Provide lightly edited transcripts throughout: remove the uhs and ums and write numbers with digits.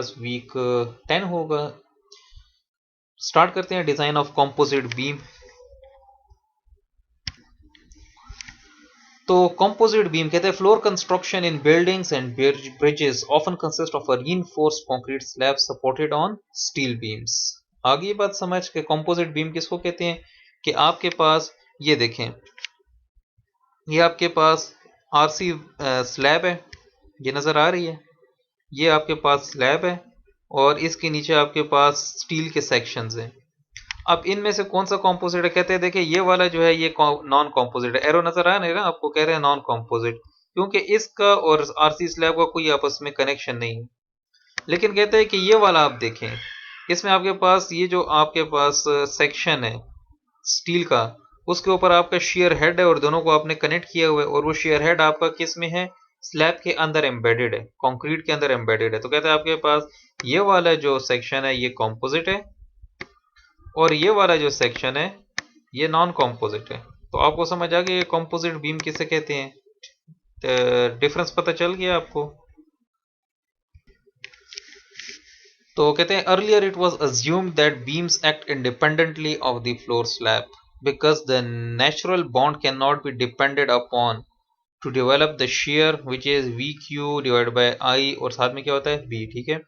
पास week 10 होगा। Start करते हैं डिजाइन ऑफ कॉम्पोजिट बीम। तो कॉम्पोजिट बीम कहते हैं floor construction in buildings and bridges often consist of a reinforced concrete slab supported on steel beams. आगे ये बात समझ के कॉम्पोजिट बीम किसको कहते हैं कि आपके पास ये देखें, ये आपके पास आरसी स्लैब है, ये नजर आ रही है, ये आपके पास स्लैब है और इसके नीचे आपके पास स्टील के सेक्शंस हैं। अब इनमें से कौन सा कॉम्पोजिट है? कहते हैं देखिए ये वाला जो है ये नॉन कॉम्पोजिट है। एरो नजर आ रहा है ना, आपको कह रहे हैं नॉन कॉम्पोजिट, क्योंकि इसका और आरसी स्लैब का कोई आपस में कनेक्शन नहीं है। लेकिन कहते हैं कि ये वाला आप देखें, इसमें आपके पास ये जो आपके पास सेक्शन है स्टील का, उसके ऊपर आपका शेयर हेड है और दोनों को आपने कनेक्ट किया हुआ है, और वो शेयर हेड आपका किस में है? स्लैब के अंदर एम्बेडेड है, कंक्रीट के अंदर एम्बेडेड है। तो कहते हैं आपके पास ये वाला जो सेक्शन है ये कॉम्पोजिट है और ये वाला जो सेक्शन है ये नॉन कॉम्पोजिट है। तो आपको समझ आ गया ये कॉम्पोजिट बीम किसे कहते हैं, डिफरेंस पता चल गया आपको। तो कहते हैं earlier it was assumed that beams act independently of the floor slab because the natural bond can not be depended upon to develop the shear which is V Q divide by I, और साथ में क्या होता है B, ठीक है,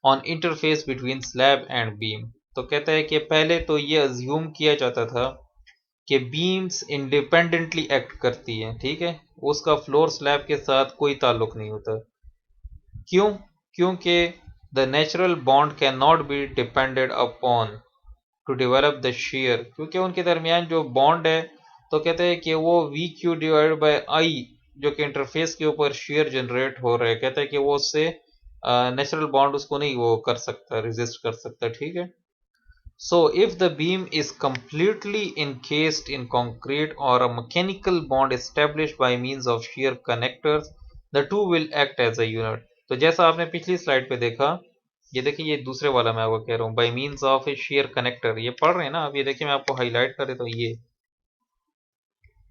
on interface between slab and beam. तो कहता है कि पहले तो ये अज्यूम किया जाता था कि बीम्स इंडिपेंडेंटली एक्ट करती हैं, ठीक है, उसका फ्लोर स्लैब के साथ कोई ताल्लुक नहीं होता। क्यों? क्योंकि the natural bond can not be depended upon to develop the share, क्योंकि उनके दरमियान जो बॉन्ड है तो कहते हैं कि वो we Q divide by I जो कि इंटरफेस के ऊपर शेयर जनरेट हो रहा है, कहता है कि वो उससे नेचुरल बॉन्ड उसको नहीं वो कर सकता, रेजिस्ट कर सकता, ठीक है। So if the beam is completely encased in concrete or a mechanical bond established by means of shear connectors, the two will act as a unit। तो जैसा आपने पिछली स्लाइड पे देखा, ये देखिए ये दूसरे वाला मैं आपको कह रहा हूँ by means of A share connector, ये पढ़ रहे हैं ना आप, ये देखिए मैं आपको हाईलाइट कर देता हूँ, ये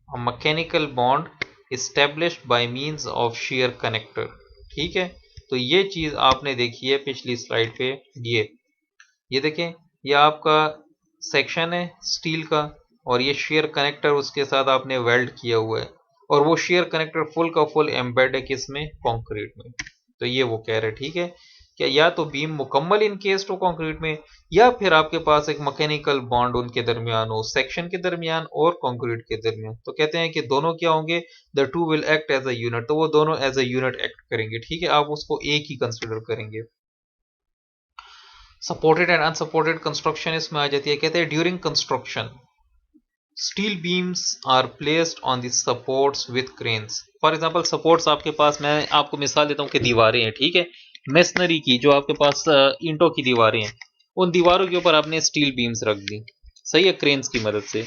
mechanical bond established by means of share connector, ठीक है। तो ये चीज आपने देखी है पिछली स्लाइड पे, ये देखें, ये आपका सेक्शन है स्टील का और ये शेयर कनेक्टर उसके साथ आपने वेल्ड किया हुआ है, और वो शेयर कनेक्टर फुल का फुल एम्बेड है किसमें? कंक्रीट में। तो ये वो कह रहे हैं, ठीक है, क्या या तो बीम मुकम्मल इनकेस्ड हो कंक्रीट में, या फिर आपके पास एक मैकेनिकल बॉन्ड उनके दरमियान हो, सेक्शन के दरमियान और कंक्रीट के दरमियान। तो कहते हैं कि दोनों क्या होंगे? The two will act as a unit, तो वो दोनों एज अ यूनिट एक्ट करेंगे, ठीक है, आप उसको एक ही कंसिडर करेंगे। सपोर्टेड एंड अनसपोर्टेड कंस्ट्रक्शन इसमें आ जाती है। कहते हैं during construction steel beams are placed on the supports with cranes. For example supports आपके पास, मैं आपको मिसाल देता हूँ कि दीवारें हैं, ठीक है, मेसनरी की जो आपके पास ईंटों की दीवारें हैं, उन दीवारों के ऊपर आपने स्टील बीम्स रख दी, सही है, क्रेन्स की मदद से।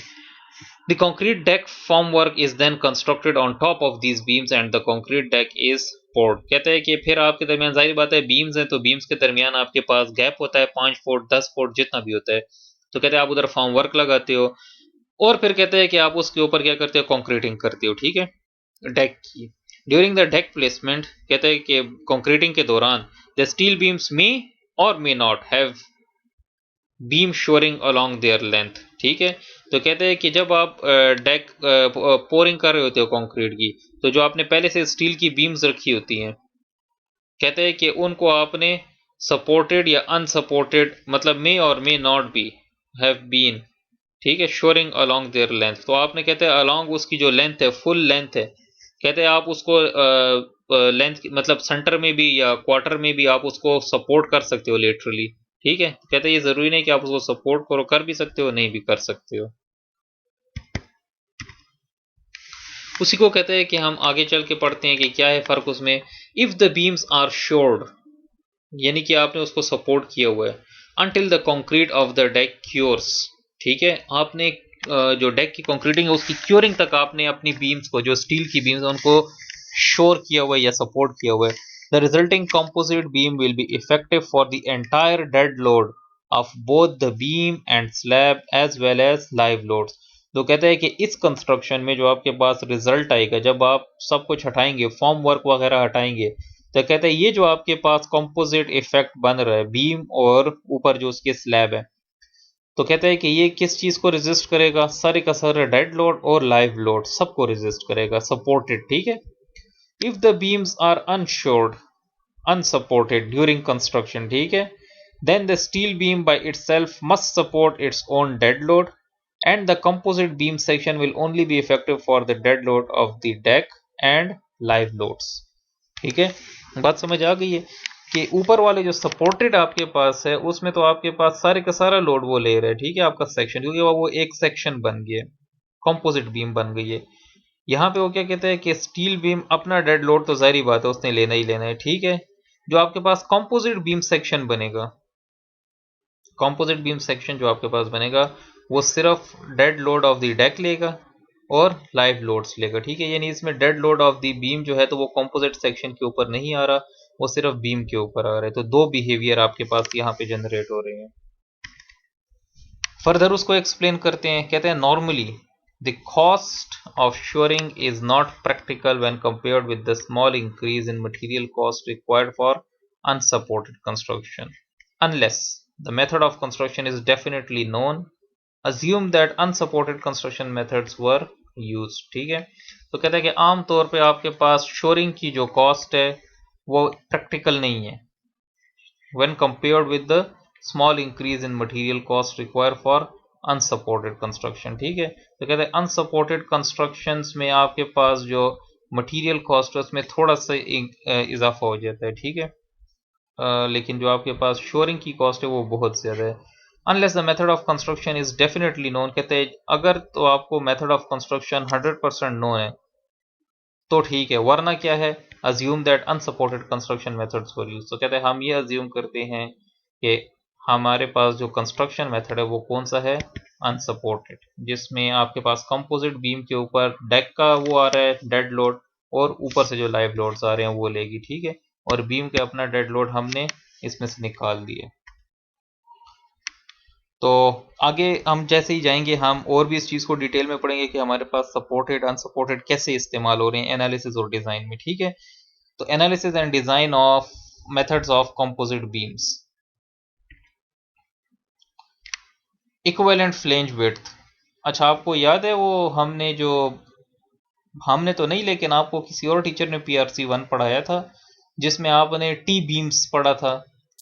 The concrete deck formwork is then constructed on top of these beams and the concrete deck is poured। कहते हैं कि फिर आपके दरमियान जाहिर बात है बीम्स हैं, तो बीम्स के दरमियान आपके पास गैप होता है 5 फुट 10 फुट जितना भी होता है। तो कहते हैं आप उधर फॉर्म वर्क लगाते हो और फिर कहते हैं कि आप उसके ऊपर क्या करते हो? कंक्रीटिंग करते हो, ठीक है, डेक की। ड्यूरिंग द डेक प्लेसमेंट कहते हैं कि कंक्रीटिंग के दौरान द स्टील बीम्स मे और may not have beam shoring along there length, ठीक है। तो कहते हैं कि जब आप डेक पोरिंग कर रहे होते हो कंक्रीट की, तो जो आपने पहले से स्टील की बीम्स रखी होती हैं, कहते हैं कि उनको आपने सपोर्टेड या अनसपोर्टेड, मतलब मे और may not be have been, ठीक है, शोरिंग अलोंग देयर लेंथ। तो आपने कहते हैं अलोंग उसकी जो लेंथ है, फुल लेंथ है, कहते हैं आप उसको लेंथ मतलब सेंटर में भी या क्वार्टर में भी आप उसको सपोर्ट कर सकते हो लेटरली, ठीक है। कहते हैं ये जरूरी नहीं कि आप उसको सपोर्ट करो, कर भी सकते हो, नहीं भी कर सकते हो। उसी को कहते हैं कि हम आगे चल के पढ़ते हैं कि क्या है फर्क उसमें। If the beams are shored, यानी कि आपने उसको सपोर्ट किया हुआ है, until the concrete of the deck cures, ठीक है, आपने जो डेक की कंक्रीटिंग है उसकी क्योरिंग तक आपने अपनी बीम्स को, जो स्टील की बीम्स उनको श्योर किया हुआ है या सपोर्ट किया हुआ है। The resulting composite beam will be effective for the entire dead load of both the beam and slab as well as live loads. तो कहते हैं कि इस कंस्ट्रक्शन में जो आपके पास रिजल्ट आएगा, जब आप सब कुछ हटाएंगे, फॉर्म वर्क वगैरह हटाएंगे, तो कहते हैं ये जो आपके पास कंपोजिट इफेक्ट बन रहा है बीम और ऊपर जो उसके स्लैब है, तो कहते हैं कि ये किस चीज को रेजिस्ट करेगा, सारे का सारा डेड लोड और लाइव लोड सबको रेजिस्ट करेगा, सपोर्टेड। ठीक है, if the beams are unshored unsupported during construction, ठीक है, then the steel beam by itself must support its own dead load and the composite beam section will only be effective for the dead load of the deck and live loads। ठीक है, बात समझ आ गई है कि ऊपर वाले जो सपोर्टेड आपके पास है उसमें तो आपके पास सारे का सारा लोड वो ले रहा है, ठीक है, आपका सेक्शन, क्योंकि वो एक सेक्शन बन गया, कंपोजिट बीम बन गई है। यहाँ पे वो क्या कहते हैं कि स्टील बीम अपना डेड लोड तो जाहिर बात है उसने लेना ही लेना है, ठीक है। जो आपके पास कंपोजिट बीम सेक्शन बनेगा, कंपोजिट बीम सेक्शन जो आपके पास बनेगा वो सिर्फ dead load of the deck लेगा और लाइव लोड्स लेगा, ठीक है। यानी इसमें dead load of the beam जो है तो वो कंपोजिट सेक्शन के ऊपर नहीं आ रहा, वो सिर्फ बीम के ऊपर आ रहा है। तो दो बिहेवियर आपके पास यहाँ पे जनरेट हो रहे हैं। फर्दर उसको एक्सप्लेन करते हैं, कहते हैं normally the cost of shoring is not practical when compared with the small increase in material cost required for unsupported construction unless the method of construction is definitely known, assume that unsupported construction methods were used। ठीक है, तो कहता है कि आम तौर पे आपके पास शोरिंग की जो कॉस्ट है वो प्रैक्टिकल नहीं है when compared with the small increase in material cost required for unsupported construction। ठीक है, तो कहते हैं unsupported constructions में आपके पास जो मटेरियल कॉस्ट है उसमें थोड़ा सा इजाफा हो जाता है, ठीक है, लेकिन जो आपके पास शोरिंग की कॉस्ट है वो बहुत ज़्यादा है। Unless the method of construction is definitely known, कहते हैं अगर तो आपको मेथड ऑफ कंस्ट्रक्शन 100% नोन है तो ठीक है, वरना क्या है, assume that unsupported construction methods were use. तो कहते हैं हम ये अज्यूम करते हैं कि हमारे पास जो कंस्ट्रक्शन मेथड है वो कौन सा है, अनसपोर्टेड, जिसमें आपके पास कंपोजिट बीम के ऊपर डेक का वो आ रहा है डेड लोड और ऊपर से जो लाइव लोड्स आ रहे हैं वो लेगी, ठीक है, और बीम के अपना डेड लोड हमने इसमें से निकाल दिए। तो आगे हम जैसे ही जाएंगे हम और भी इस चीज़ को डिटेल में पढ़ेंगे कि हमारे पास सपोर्टेड अनसपोर्टेड कैसे इस्तेमाल हो रहे हैं एनालिसिस और डिज़ाइन में, ठीक है। तो analysis and design of methods of composite beams. Equivalent flange width, अच्छा आपको याद है वो हमने तो नहीं लेकिन आपको किसी और टीचर ने PRC 1 पढ़ाया था जिसमें आपने टी बीम्स पढ़ा था।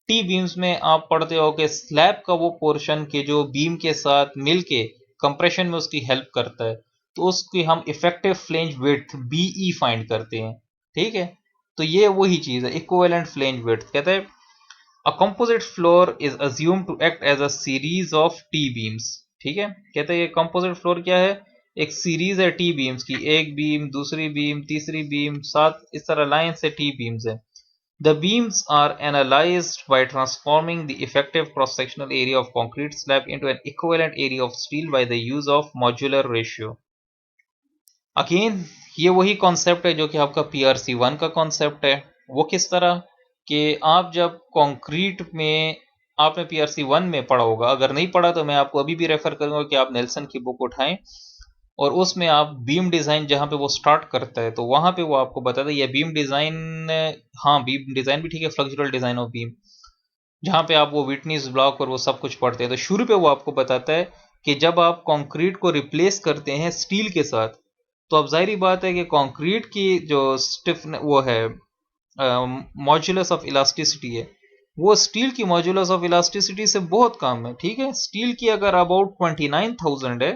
टी बीम्स में आप पढ़ते हो कि स्लैब का वो पोर्शन के जो बीम के साथ मिलके कंप्रेशन में उसकी हेल्प करता है, तो उसकी हम effective flange width BE find करते हैं, ठीक है। तो ये वही चीज़ है इक्विवेलेंट फ्लेंज विड्थ। कहते हैं a composite floor is assume to act as a series of T beams, ठीक है। कहते हैं ये कंपोजिट फ्लोर क्या है, एक सीरीज है टी बीम्स की, एक बीम दूसरी बीम तीसरी बीम साथ इस तरह लाइन से टी बीम्स है। The beams are analyzed by transforming the effective cross-sectional area of concrete slab into an equivalent area of steel by the use of modular ratio। Again ये वही concept है जो कि आपका PRC 1 का concept है। वो किस तरह कि आप जब कंक्रीट में आपने PRC 1 में पढ़ा होगा, अगर नहीं पढ़ा तो मैं आपको अभी भी रेफर करूंगा कि आप नेल्सन की बुक उठाएं और उसमें आप बीम डिज़ाइन जहाँ पे वो स्टार्ट करता है तो वहाँ पे वो आपको बताता है ये बीम डिज़ाइन, हाँ बीम डिज़ाइन भी ठीक है, फ्लेक्सुरल डिज़ाइन ऑफ बीम, जहाँ पे आप वो विटनेस ब्लॉक और वो सब कुछ पढ़ते हैं। तो शुरू पे वो आपको बताता है कि जब आप कंक्रीट को रिप्लेस करते हैं स्टील के साथ तो अब जाहिर बात है कि कंक्रीट की जो स्टिफ वो है मॉड्यूलस ऑफ इलास्टिसिटी है वो स्टील की मॉड्यूलस ऑफ इलास्टिसिटी से बहुत कम है, ठीक है। स्टील की अगर अबाउट 29,000 है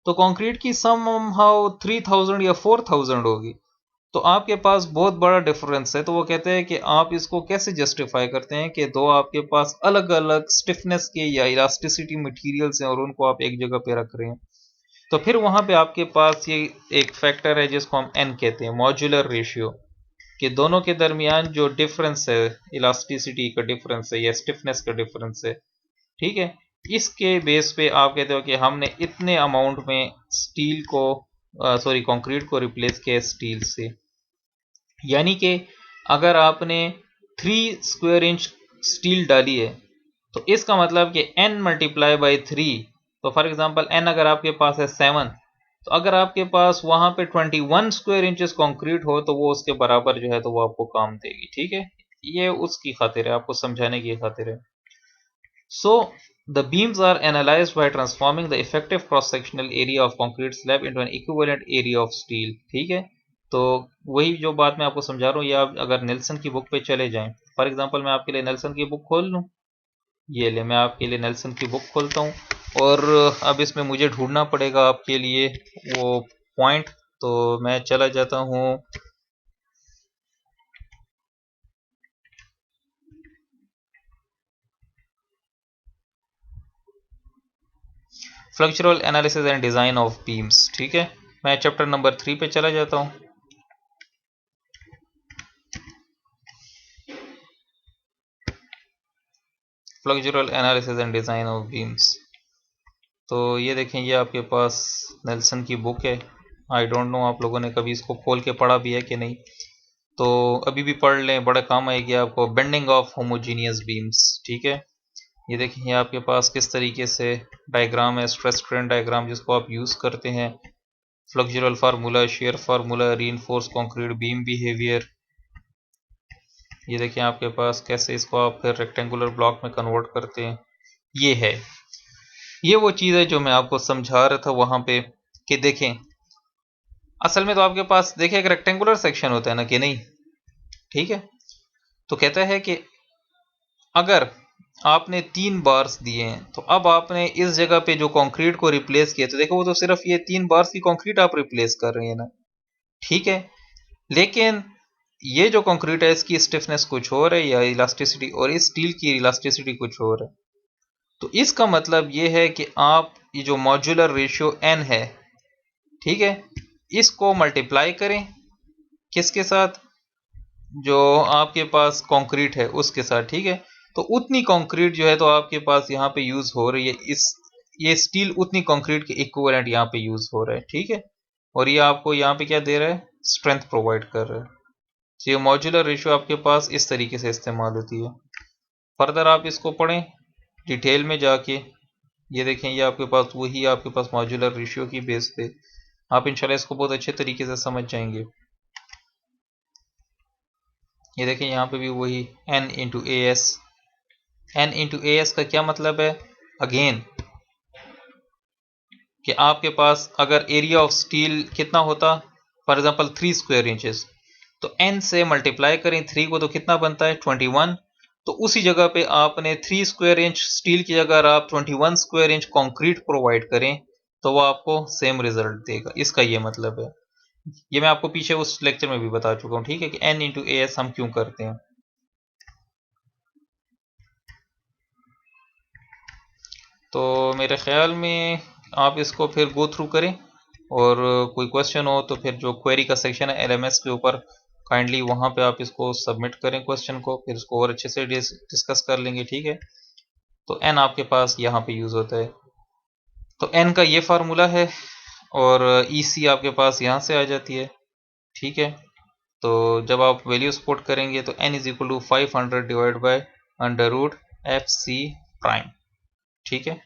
तो कंक्रीट की सम हाउ 3,000 या 4,000 होगी, तो आपके पास बहुत बड़ा डिफरेंस है। तो वो कहते हैं कि आप इसको कैसे जस्टिफाई करते हैं कि दो आपके पास अलग अलग स्टिफनेस के या इलास्टिसिटी मटेरियल्स हैं और उनको आप एक जगह पे रख रहे हैं। तो फिर वहां पे आपके पास ये एक फैक्टर है जिसको हम N कहते हैं, मॉड्यूलर रेशियो, कि दोनों के दरमियान जो डिफरेंस है, इलास्टिसिटी का डिफरेंस है या स्टिफनेस का डिफरेंस है, ठीक है, इसके बेस पे आप कहते हो कि हमने इतने अमाउंट में स्टील को कंक्रीट को रिप्लेस किया स्टील से। यानी कि अगर आपने 3 स्क्वायर इंच स्टील डाली है तो इसका मतलब कि N मल्टीप्लाई बाई 3, तो फॉर एग्जांपल N अगर आपके पास है 7 तो अगर आपके पास वहां पे 21 स्क्वायर इंचेस कंक्रीट हो तो वो उसके बराबर जो है तो वो आपको काम देगी, ठीक है। ये उसकी खातिर है, आपको समझाने की खातिर है। So the beams are analyzed by transforming the effective cross-sectional area of concrete slab into an equivalent area of steel, ठीक है। तो वही जो बात मैं आपको समझा रहा हूँ, ये आप अगर नेल्सन की बुक पे चले जाएं, फॉर एग्जांपल मैं आपके लिए नेल्सन की बुक खोल लूँ, ये ले मैं आपके लिए नेल्सन की बुक खोलता हूँ, और अब इसमें मुझे ढूंढना पड़ेगा आपके लिए वो पॉइंट। तो मैं चला जाता हूँ flexural analysis and design of beams, ठीक है। मैं चैप्टर नंबर 3 पे चला जाता हूँ। Flexural analysis and design of beams. तो ये देखें, ये आपके पास नेल्सन की बुक है। आई डोंट नो आप लोगों ने कभी इसको खोल के पढ़ा भी है कि नहीं, तो अभी भी पढ़ लें, बड़ा काम आएगी आपको। बेंडिंग ऑफ होमोजीनियस बीम्स, ठीक है। ये देखिए, ये आपके पास किस तरीके से डायग्राम है, स्ट्रेस स्ट्रेन डायग्राम जिसको आप यूज़ करते हैं। Flexural formula, share formula, reinforce concrete beam behaviour. ये देखिए आपके पास कैसे इसको आप फिर रेक्टेंगुलर ब्लॉक में कन्वर्ट करते हैं। ये है, ये वो चीज़ है जो मैं आपको समझा रहा था वहां पे, कि देखें असल में तो आपके पास देखिए एक रेक्टेंगुलर सेक्शन होता है ना, कि नहीं, ठीक है। तो कहता है कि अगर आपने 3 बार्स दिए हैं, तो अब आपने इस जगह पे जो कंक्रीट को रिप्लेस किया, तो देखो वो तो सिर्फ ये 3 बार्स की कंक्रीट आप रिप्लेस कर रहे हैं ना, ठीक है। लेकिन ये जो कंक्रीट है इसकी स्टिफनेस कुछ और है, या इलास्टिसिटी, और इस स्टील की इलास्टिसिटी कुछ और है। तो इसका मतलब ये है कि आप ये जो मॉड्यूलर रेशियो एन है, ठीक है, इसको मल्टीप्लाई करें किसके साथ, जो आपके पास कंक्रीट है उसके साथ, ठीक है। तो उतनी कंक्रीट जो है तो आपके पास यहाँ पे यूज हो रही है, इस ये स्टील उतनी कंक्रीट के इक्विवेलेंट यहाँ पे यूज हो रहा है, ठीक है। और ये आपको यहाँ पे क्या दे रहा है, स्ट्रेंथ प्रोवाइड कर रहा है। तो ये मॉड्यूलर रेशियो आपके पास इस तरीके से इस्तेमाल होती है। फर्दर आप इसको पढ़ें डिटेल में जाके। ये देखें, ये आपके पास वही आपके पास मॉड्यूलर रेशियो की बेस पे आप इंशाल्लाह इसको बहुत अच्छे तरीके से समझ जाएंगे। ये देखें यहाँ पे भी वही n into A S. n into A S का क्या मतलब है, अगेन कि आपके पास अगर एरिया ऑफ स्टील कितना होता, फॉर एग्जांपल 3 स्क्वायर इंचेस, तो n से मल्टीप्लाई करें 3 को तो कितना बनता है 21। तो उसी जगह पे आपने 3 स्क्वायर इंच स्टील की जगह आप 21 स्क्वायर इंच कंक्रीट प्रोवाइड करें, तो वो आपको सेम रिजल्ट देगा। इसका ये मतलब है, ये मैं आपको पीछे उस लेक्चर में भी बता चुका हूँ, ठीक है, कि n इंटू ए एस हम क्यों करते हैं। तो मेरे ख्याल में आप इसको फिर गो थ्रू करें, और कोई क्वेश्चन हो तो फिर जो क्वेरी का सेक्शन है एलएमएस के ऊपर, काइंडली वहाँ पे आप इसको सबमिट करें क्वेश्चन को, फिर इसको और अच्छे से डिस्कस कर लेंगे, ठीक है। तो एन आपके पास यहाँ पे यूज़ होता है, तो एन का ये फार्मूला है, और ईसी आपके पास यहाँ से आ जाती है, ठीक है। तो जब आप वैल्यू सपोर्ट करेंगे तो N is equal to 500 divide by under root F C prime, ठीक है।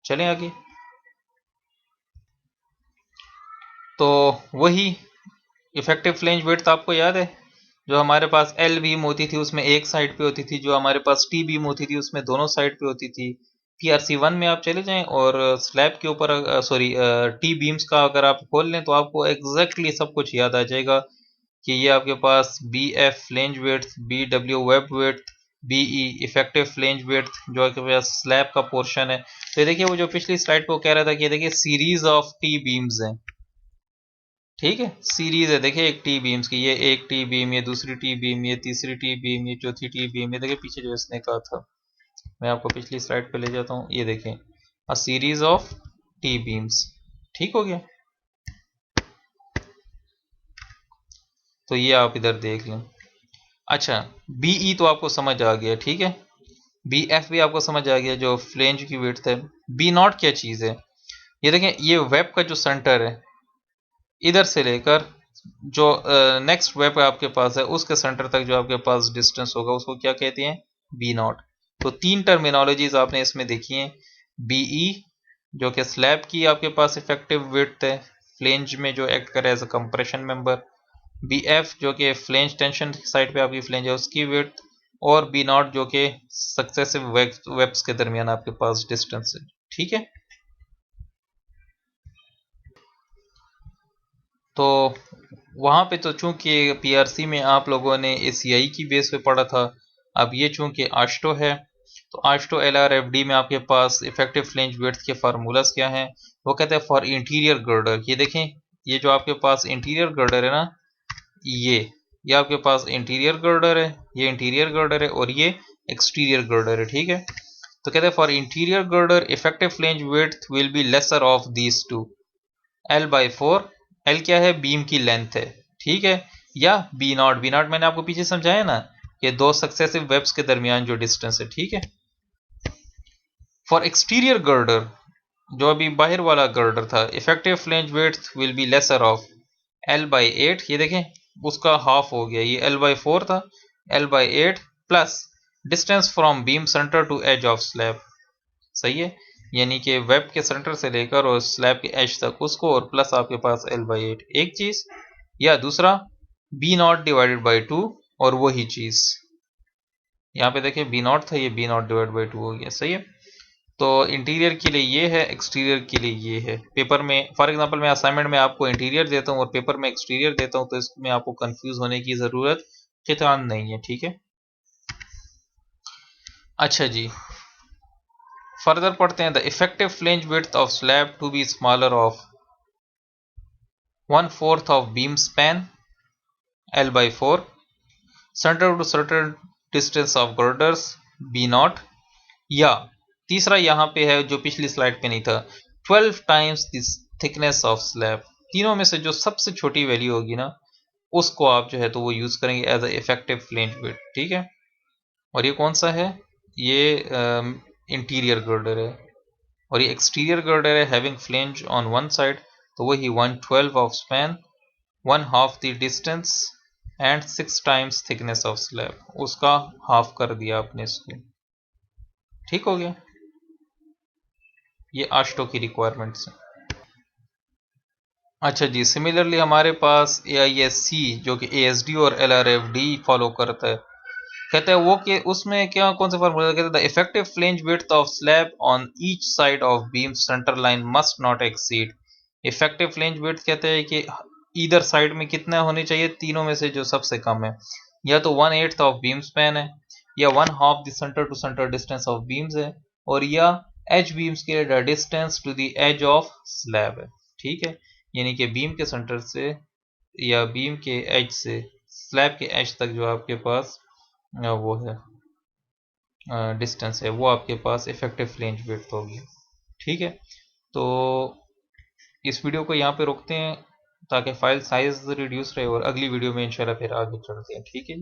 चलें आगे। तो वही इफेक्टिव फ्लेंज विड्थ आपको याद है, जो हमारे पास एल बीम होती थी उसमें एक साइड पे होती थी, जो हमारे पास टी बीम होती थी उसमें दोनों साइड पे होती थी। पीआरसी 1 में आप चले जाएं और स्लैब के ऊपर सॉरी टी बीम्स का अगर आप खोल लें तो आपको एग्जैक्टली सब कुछ याद आ जाएगा, कि ये आपके पास B F flange width, B W web width, B E effective flange width जो आपके पास स्लैब का पोर्शन है। तो ये देखिए, वो जो पिछली स्लाइड पे वो कह रहा था कि देखिए सीरीज ऑफ टी बीम्स हैं, ठीक है, सीरीज है। देखिए एक टी बीम्स की, ये एक टी बीम, ये दूसरी टी बीम, ये तीसरी टी बीम, ये चौथी टी बीम। ये देखिए पीछे जो इसने कहा था, मैं आपको पिछली स्लाइड पे ले जाता हूँ, ये देखें अ सीरीज ऑफ टी बीम्स, ठीक हो गया। तो ये आप इधर देख लें। अच्छा, बीई तो आपको समझ आ गया, ठीक है। बी एफ भी आपको समझ आ गया, जो फ्लेंज की विड्थ है। बी नॉट क्या चीज़ है, ये देखें, ये वेब का जो सेंटर है, इधर से लेकर जो नेक्स्ट वेब आपके पास है उसके सेंटर तक जो आपके पास डिस्टेंस होगा उसको क्या कहते हैं, बी नॉट। तो 3 टर्मिनोलॉजीज आपने इसमें देखी हैं, बीई, जो कि स्लैब की आपके पास इफेक्टिव विड्थ है फ्लेंज में, जो एक्ट करे as a compression member. B F जो कि फ्लेंज टेंशन साइड पे आपकी फ्लेंज है उसकी विड्थ, और बी नॉट जो कि सक्सेसिव वेब्स के दरमियान आपके पास डिस्टेंस है। ठीक है, तो वहां पे तो चूंकि पीआरसी में आप लोगों ने एसीआई की बेस पे पढ़ा था, अब ये चूंकि आश्टो है, तो आश्टो एलआरएफडी में आपके पास इफेक्टिव फ्लेंज विड्थ के फार्मूलाज क्या हैं? वो कहते हैं फॉर इंटीरियर गर्डर, ये देखें, ये जो आपके पास इंटीरियर गर्डर है ना, ये आपके पास इंटीरियर गर्डर है, ये इंटीरियर गर्डर है, और ये एक्सटीरियर गर्डर है। ठीक है, तो कहते हैं for interior girder effective flange width will be lesser of these two, L by four. L क्या है? बीम की लेंथ है। ठीक है, या बी नॉट, बी नॉट मैंने आपको पीछे समझाया ना, कि दो सक्सेसिव वेब्स के दरमियान जो डिस्टेंस है। ठीक है, फॉर एक्सटीरियर गर्डर, जो अभी बाहर वाला गर्डर था, effective flange width will be lesser of L by eight, ये देखें उसका हाफ हो गया, ये एल बाई फोर था, L by eight plus distance from beam centre to edge of slab. सही है, यानी कि वेब के सेंटर से लेकर और स्लैब के एज तक उसको, और प्लस आपके पास एल बाई एट एक चीज, या दूसरा B not divided by two, और वही चीज यहाँ पे देखिए बी नॉट था, ये B not divide by two हो गया। सही है, तो इंटीरियर के लिए ये है, एक्सटीरियर के लिए ये है। पेपर में फॉर एग्जांपल मैं असाइनमेंट में आपको इंटीरियर देता हूँ और पेपर में एक्सटीरियर देता हूँ, तो इसमें आपको कंफ्यूज होने की ज़रूरत कितान नहीं है। ठीक है, अच्छा जी, फर्दर पढ़ते हैं। The effective flange width of slab to be smaller of 1/4 of beam span L by 4, center to center distance of girders B not, या तीसरा यहाँ पे है जो पिछली स्लाइड पे नहीं था, 12 times this thickness of slab. तीनों में से जो सबसे छोटी वैल्यू होगी ना, उसको आप जो है तो वो यूज करेंगे as a effective flange width. ठीक है, और ये कौन सा है? ये इंटीरियर गर्डर है, और ये एक्सटीरियर गर्डर है having flange on one side, तो वही 1/12 of span, 1/2 the distance and 6 times thickness of slab, उसका हाफ कर दिया आपने इसको। ठीक हो गया, ये आश्टो की रिक्वायरमेंट्स है। अच्छा जी, सिमिलरली हमारे पास AISC जो कि ASD और LRFD फॉलो करता है, कहते हैं वो कि उसमें क्या कौन सा फॉर्मूला कहते हैं? The effective flange width of slab on each side of beam centre line must not exceed. Effective flange width कहते हैं कि इधर साइड में कितना होनी चाहिए, तीनों में से जो सबसे कम है, या तो 1/8 ऑफ बीम स्पैन है, या 1/2 the centre to centre distance of beams है, और या एच बीम्स के distance to the edge of slab है। ठीक है, यानी कि बीम के सेंटर से या बीम के एज से स्लैब के एज तक जो आपके पास वो है डिस्टेंस है, वो आपके पास इफेक्टिव फ्लेंज विड्थ होगी। ठीक है, तो इस वीडियो को यहाँ पे रोकते हैं ताकि फाइल साइज रिड्यूस रहे, और अगली वीडियो में इंशाल्लाह फिर आगे चलते हैं। ठीक है।